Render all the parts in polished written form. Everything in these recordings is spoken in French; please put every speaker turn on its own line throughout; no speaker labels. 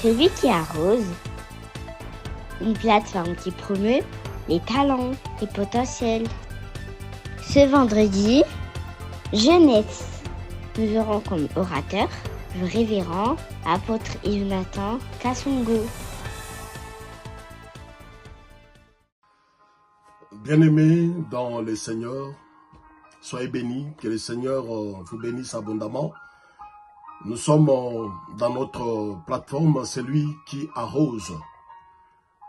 Celui qui arrose, une plateforme qui promeut les talents et potentiels. Ce vendredi, jeunesse, nous aurons comme orateur le révérend apôtre Jonathan Kassongo.
Bien-aimés dans le Seigneur, soyez bénis, que le Seigneur vous bénisse abondamment. Nous sommes dans notre plateforme, celui qui arrose.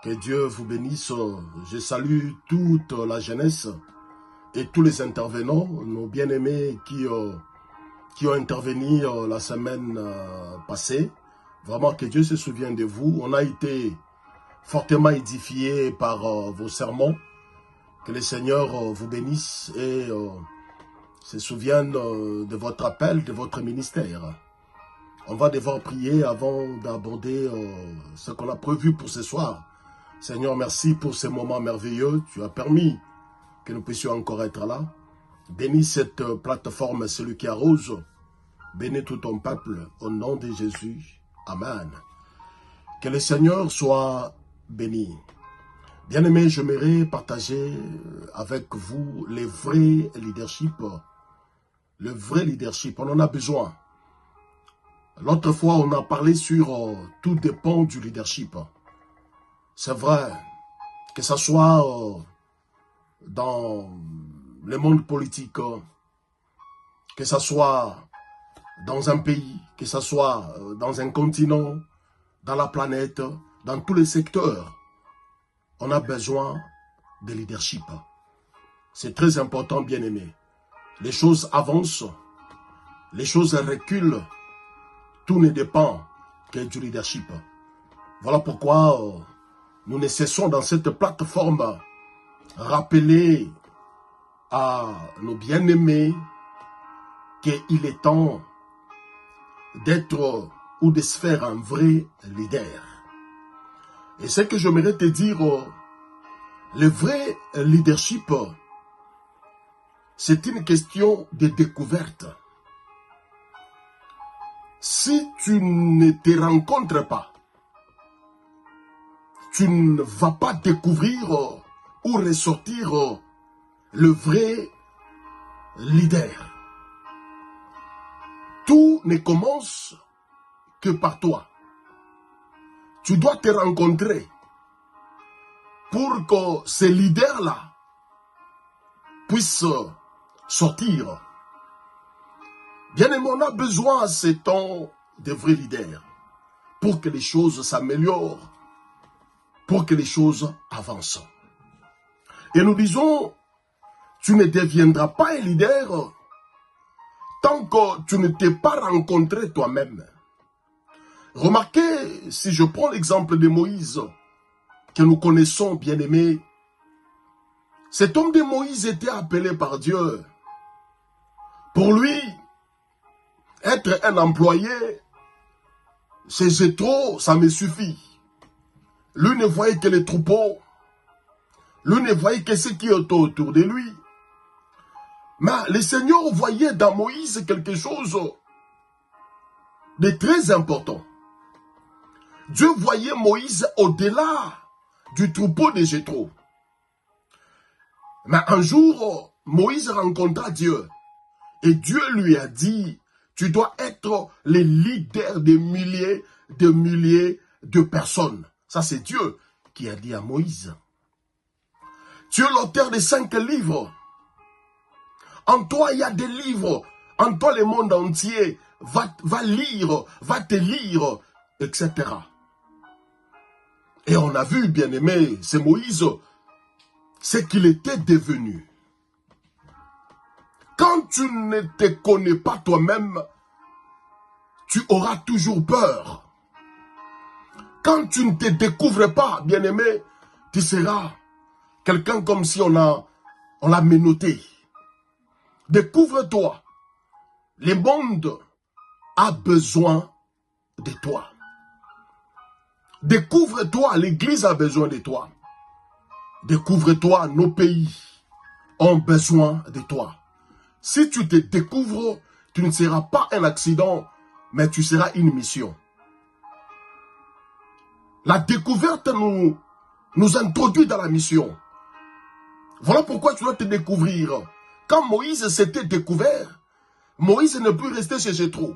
Que Dieu vous bénisse. Je salue toute la jeunesse et tous les intervenants, nos bien-aimés qui ont intervenu la semaine passée. Vraiment que Dieu se souvienne de vous. On a été fortement édifiés par vos sermons. Que le Seigneur vous bénisse et se souvienne de votre appel, de votre ministère. On va devoir prier avant d'aborder ce qu'on a prévu pour ce soir. Seigneur, merci pour ces moments merveilleux. Tu as permis que nous puissions encore être là. Bénis cette plateforme, celui qui arrose. Bénis tout ton peuple, au nom de Jésus. Amen. Que le Seigneur soit béni. Bien-aimés, j'aimerais partager avec vous les vrais leadership. Le vrai leadership, on en a besoin. L'autre fois, on a parlé sur tout dépend du leadership. C'est vrai, que ce soit dans le monde politique, que ce soit dans un pays, que ce soit dans un continent, dans la planète, dans tous les secteurs. On a besoin de leadership. C'est très important, bien-aimé. Les choses avancent, les choses reculent. Tout ne dépend que du leadership. Voilà pourquoi nous ne cessons dans cette plateforme rappeler à nos bien-aimés qu'il est temps d'être ou de se faire un vrai leader. Et ce que j'aimerais te dire, le vrai leadership, c'est une question de découverte. Si tu ne te rencontres pas, tu ne vas pas découvrir ou ressortir le vrai leader. Tout ne commence que par toi. Tu dois te rencontrer pour que ces leaders-là puissent sortir. Bien-aimé, on a besoin à ce temps de vrais leaders pour que les choses s'améliorent, pour que les choses avancent. Et nous disons, tu ne deviendras pas un leader tant que tu ne t'es pas rencontré toi-même. Remarquez, si je prends l'exemple de Moïse, que nous connaissons, bien-aimés, cet homme de Moïse était appelé par Dieu. Pour lui, être un employé, c'est trop, ça me suffit. Lui ne voyait que les troupeaux. Lui ne voyait que ce qui était autour de lui. Mais le Seigneur voyait dans Moïse quelque chose de très important. Dieu voyait Moïse au-delà du troupeau de Jéthro. Mais un jour, Moïse rencontra Dieu. Et Dieu lui a dit, tu dois être le leader de milliers de personnes. Ça, c'est Dieu qui a dit à Moïse. Tu es l'auteur de 5 livres. En toi, il y a des livres. En toi, le monde entier va lire, va te lire, etc. Et on a vu, bien-aimé, c'est Moïse, ce qu'il était devenu. Quand tu ne te connais pas toi-même, tu auras toujours peur. Quand tu ne te découvres pas, bien-aimé, tu seras quelqu'un comme si on l'a menotté. Découvre-toi. Le monde a besoin de toi. Découvre-toi, l'Église a besoin de toi. Découvre-toi, nos pays ont besoin de toi. Si tu te découvres, tu ne seras pas un accident, mais tu seras une mission. La découverte nous introduit dans la mission. Voilà pourquoi tu dois te découvrir. Quand Moïse s'était découvert, Moïse ne put rester chez Jéthro.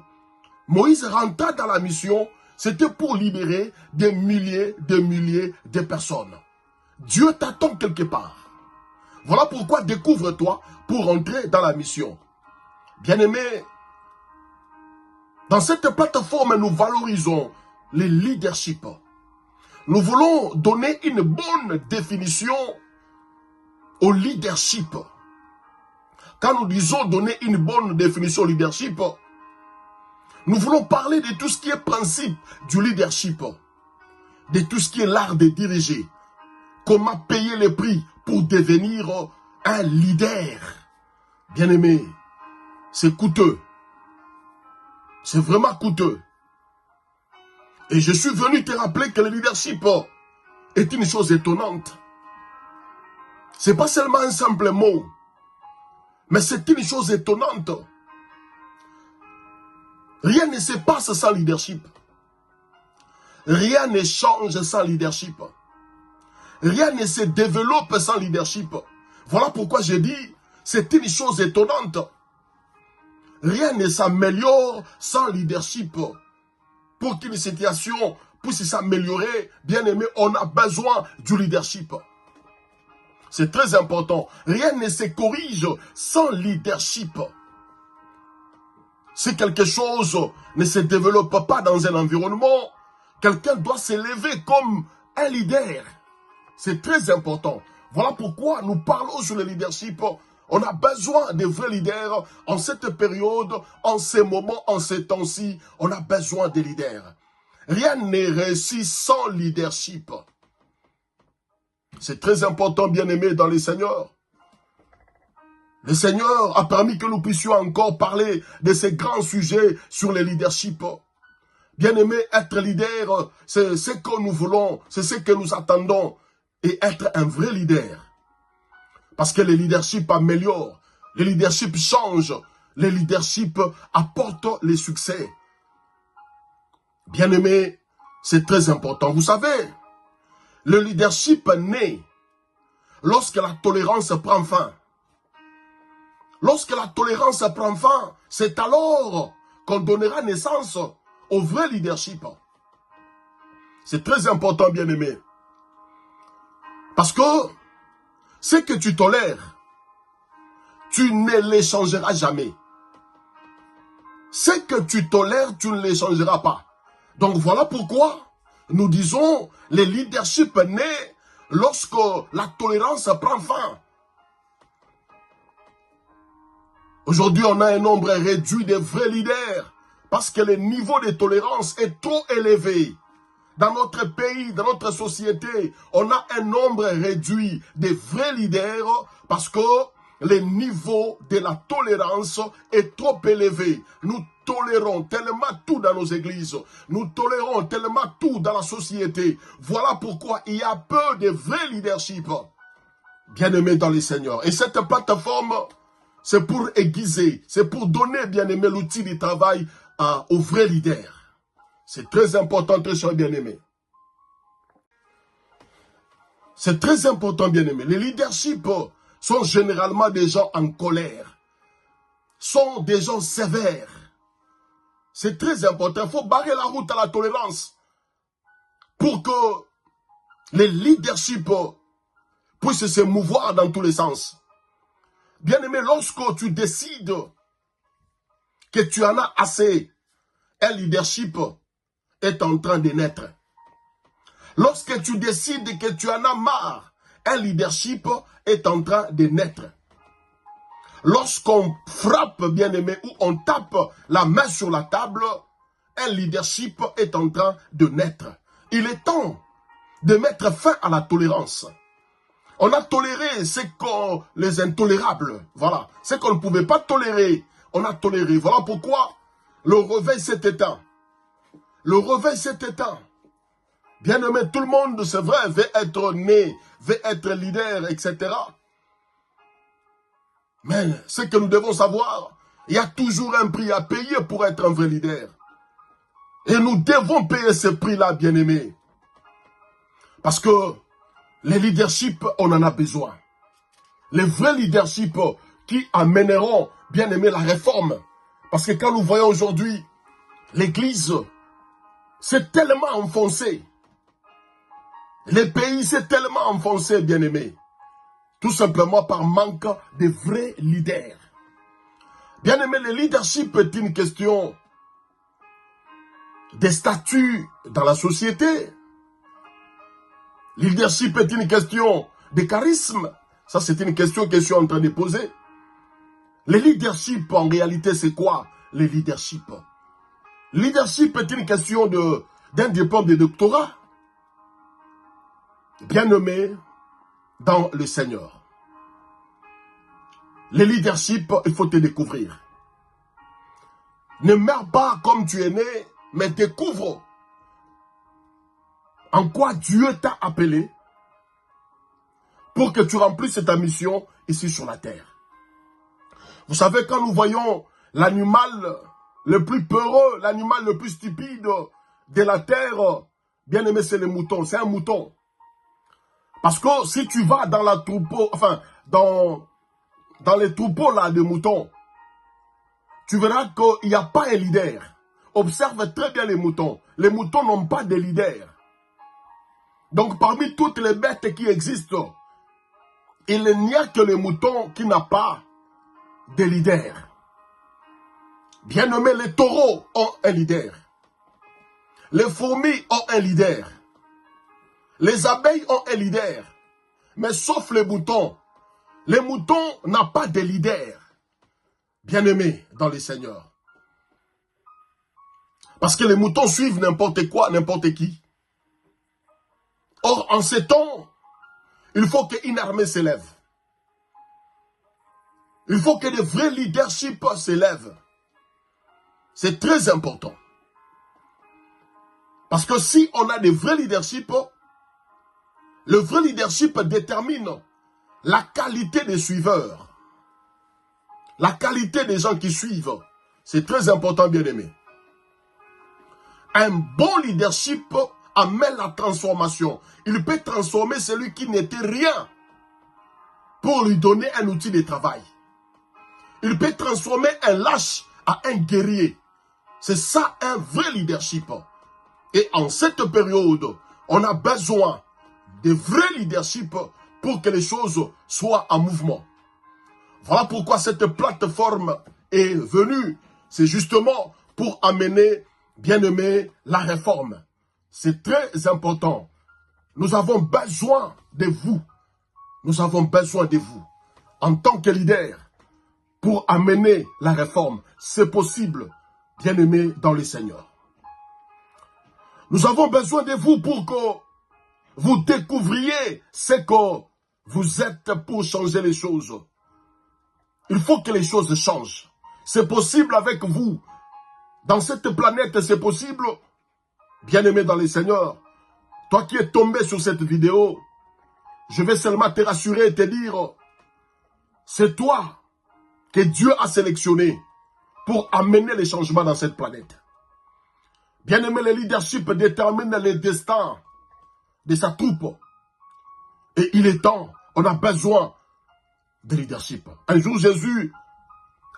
Moïse rentra dans la mission, c'était pour libérer des milliers de personnes. Dieu t'attend quelque part. Voilà pourquoi découvre-toi pour entrer dans la mission. Bien-aimés, dans cette plateforme, nous valorisons le leadership. Nous voulons donner une bonne définition au leadership. Quand nous disons donner une bonne définition au leadership, nous voulons parler de tout ce qui est principe du leadership, de tout ce qui est l'art de diriger, comment payer les prix pour devenir un leader. Bien-aimé, c'est coûteux. C'est vraiment coûteux. Et je suis venu te rappeler que le leadership est une chose étonnante. Ce n'est pas seulement un simple mot, mais c'est une chose étonnante. Rien ne se passe sans leadership. Rien ne change sans leadership. Rien ne se développe sans leadership. Voilà pourquoi j'ai dit, c'est une chose étonnante. Rien ne s'améliore sans leadership. Pour qu'une situation puisse s'améliorer, bien aimé, on a besoin du leadership. C'est très important. Rien ne se corrige sans leadership. Si quelque chose ne se développe pas dans un environnement, quelqu'un doit s'élever comme un leader. C'est très important. Voilà pourquoi nous parlons sur le leadership. On a besoin de vrais leaders en cette période, en ces moments, en ces temps-ci. On a besoin de leaders. Rien n'est réussi sans leadership. C'est très important, bien-aimé, dans les Seigneurs. Le Seigneur a permis que nous puissions encore parler de ces grands sujets sur le leadership. Bien-aimé, être leader, c'est ce que nous voulons, c'est ce que nous attendons. Et être un vrai leader. Parce que le leadership améliore, le leadership change, le leadership apporte les succès. Bien-aimé, c'est très important. Vous savez, le leadership naît lorsque la tolérance prend fin. Lorsque la tolérance prend fin, c'est alors qu'on donnera naissance au vrai leadership. C'est très important, bien-aimé. Parce que ce que tu tolères, tu ne l'échangeras jamais. Ce que tu tolères, tu ne l'échangeras pas. Donc voilà pourquoi nous disons le leadership naît lorsque la tolérance prend fin. Aujourd'hui, on a un nombre réduit de vrais leaders parce que le niveau de tolérance est trop élevé. Dans notre pays, dans notre société, on a un nombre réduit de vrais leaders parce que le niveau de la tolérance est trop élevé. Nous tolérons tellement tout dans nos églises. Nous tolérons tellement tout dans la société. Voilà pourquoi il y a peu de vrais leadership. Bien-aimés dans les Seigneurs. Et cette plateforme, c'est pour aiguiser, c'est pour donner, bien-aimé, l'outil du travail aux vrais leaders. C'est très important, très cher bien-aimé. C'est très important, bien-aimé. Les leaderships sont généralement des gens en colère, sont des gens sévères. C'est très important. Il faut barrer la route à la tolérance pour que les leaderships puissent se mouvoir dans tous les sens. Bien-aimé, lorsque tu décides que tu en as assez, un leadership est en train de naître. Lorsque tu décides que tu en as marre, un leadership est en train de naître. Lorsqu'on frappe, bien-aimé, ou on tape la main sur la table, un leadership est en train de naître. Il est temps de mettre fin à la tolérance. On a toléré les intolérables. Voilà. Ce qu'on ne pouvait pas tolérer, on a toléré. Voilà pourquoi le réveil s'est éteint. Le réveil s'est éteint. Bien aimé, tout le monde, c'est vrai, veut être né, veut être leader, etc. Mais ce que nous devons savoir, il y a toujours un prix à payer pour être un vrai leader. Et nous devons payer ce prix-là, bien aimé. Parce que les leaderships, on en a besoin. Les vrais leaderships qui amèneront, bien aimé, la réforme. Parce que quand nous voyons aujourd'hui, l'Église s'est tellement enfoncée. Les pays s'est tellement enfoncé, bien aimé. Tout simplement par manque de vrais leaders. Bien aimé, le leadership est une question des statuts dans la société. Le leadership est une question de charisme. Ça, c'est une question que je suis en train de poser. Le leadership, en réalité, c'est quoi le leadership? Le leadership est une question d'un diplôme de doctorat. Bien nommé dans le Seigneur. Le leadership, il faut te découvrir. Ne meurs pas comme tu es né, mais découvre en quoi Dieu t'a appelé pour que tu remplisses ta mission ici sur la terre. Vous savez, quand nous voyons l'animal le plus peureux, l'animal le plus stupide de la terre, bien aimé, c'est le mouton, c'est un mouton. Parce que si tu vas dans la troupeau, enfin, dans les troupeaux là de moutons, tu verras qu'il n'y a pas un leader. Observe très bien les moutons. Les moutons n'ont pas de leader. Donc parmi toutes les bêtes qui existent, il n'y a que les moutons qui n'ont pas de leader. Bien nommé, les taureaux ont un leader. Les fourmis ont un leader. Les abeilles ont un leader. Mais sauf les moutons n'ont pas de leader. Bien aimé dans les seigneurs. Parce que les moutons suivent n'importe quoi, n'importe qui. Or, en ces temps, il faut qu'une armée s'élève. Il faut que des vrais leaderships s'élèvent. C'est très important. Parce que si on a des vrais leaderships, le vrai leadership détermine la qualité des suiveurs. La qualité des gens qui suivent. C'est très important, bien aimé. Un bon leadership amène la transformation. Il peut transformer celui qui n'était rien pour lui donner un outil de travail. Il peut transformer un lâche à un guerrier. C'est ça un vrai leadership. Et en cette période, on a besoin de vrais leadership pour que les choses soient en mouvement. Voilà pourquoi cette plateforme est venue. C'est justement pour amener, bien aimé, la réforme. C'est très important. Nous avons besoin de vous. Nous avons besoin de vous. En tant que leader, pour amener la réforme, c'est possible, bien aimé dans le Seigneur. Nous avons besoin de vous pour que vous découvriez ce que vous êtes pour changer les choses. Il faut que les choses changent. C'est possible avec vous. Dans cette planète, c'est possible. Bien-aimé dans le Seigneur, toi qui es tombé sur cette vidéo, je vais seulement te rassurer et te dire, c'est toi que Dieu a sélectionné pour amener les changements dans cette planète. Bien-aimé, le leadership détermine le destin de sa troupe. Et il est temps, on a besoin de leadership. Un jour, Jésus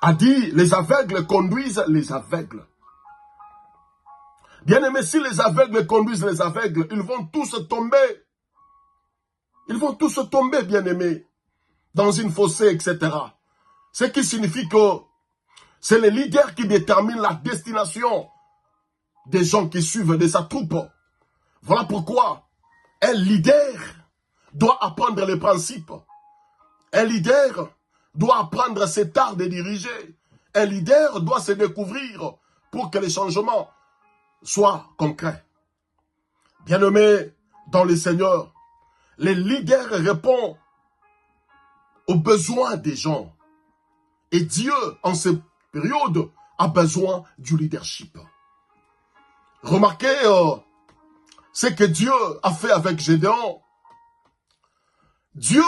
a dit, les aveugles conduisent les aveugles. Bien-aimé, si les aveugles conduisent les aveugles, ils vont tous tomber. Ils vont tous tomber, bien-aimé, dans une fossée, etc. Ce qui signifie que c'est le leader qui détermine la destination des gens qui suivent de sa troupe. Voilà pourquoi un leader doit apprendre les principes. Un leader doit apprendre cet art de diriger. Un leader doit se découvrir pour que les changements soient concrets. Bien-aimé dans le Seigneur, les leaders répondent aux besoins des gens. Et Dieu, en cette période, a besoin du leadership. Remarquez ce que Dieu a fait avec Gédéon. Dieu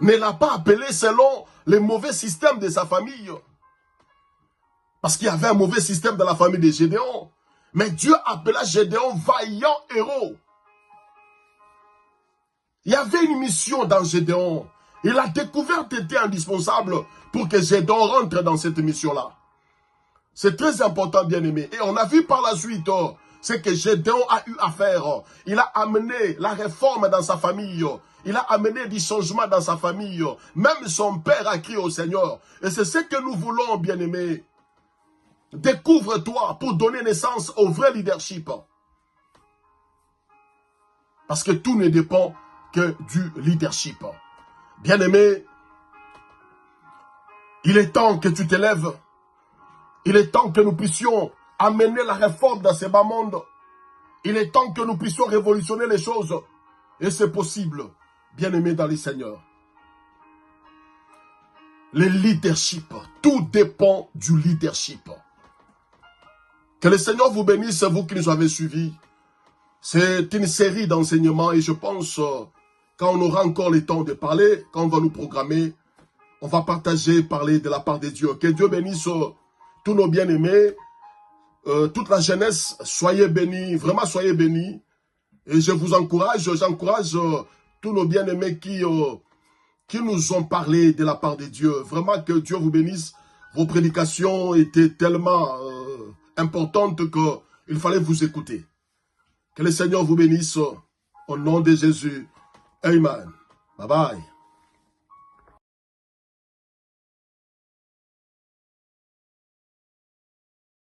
ne l'a pas appelé selon les mauvais systèmes de sa famille. Parce qu'il y avait un mauvais système dans la famille de Gédéon. Mais Dieu appela Gédéon vaillant héros. Il y avait une mission dans Gédéon. Et la découverte était indispensable pour que Gédéon rentre dans cette mission-là. C'est très important, bien-aimé. Et on a vu par la suite ce que Gédéon a eu à faire. Il a amené la réforme dans sa famille. Il a amené du changement dans sa famille. Même son père a crié au Seigneur. Et c'est ce que nous voulons, bien-aimé. Découvre-toi pour donner naissance au vrai leadership. Parce que tout ne dépend que du leadership. Bien-aimé, il est temps que tu t'élèves. Il est temps que nous puissions amener la réforme dans ce bas monde. Il est temps que nous puissions révolutionner les choses. Et c'est possible, bien-aimé dans les Seigneurs. Le leadership, tout dépend du leadership. Que le Seigneur vous bénisse, vous qui nous avez suivis. C'est une série d'enseignements et je pense, quand on aura encore le temps de parler, quand on va nous programmer, on va parler de la part de Dieu. Que Dieu bénisse tous nos bien-aimés, toute la jeunesse, soyez bénis, vraiment soyez bénis. Et je vous encourage, j'encourage tous nos bien-aimés qui nous ont parlé de la part de Dieu. Vraiment que Dieu vous bénisse. Vos prédications étaient tellement importantes qu'il fallait vous écouter. Que le Seigneur vous bénisse au nom de Jésus. Amen. Bye bye.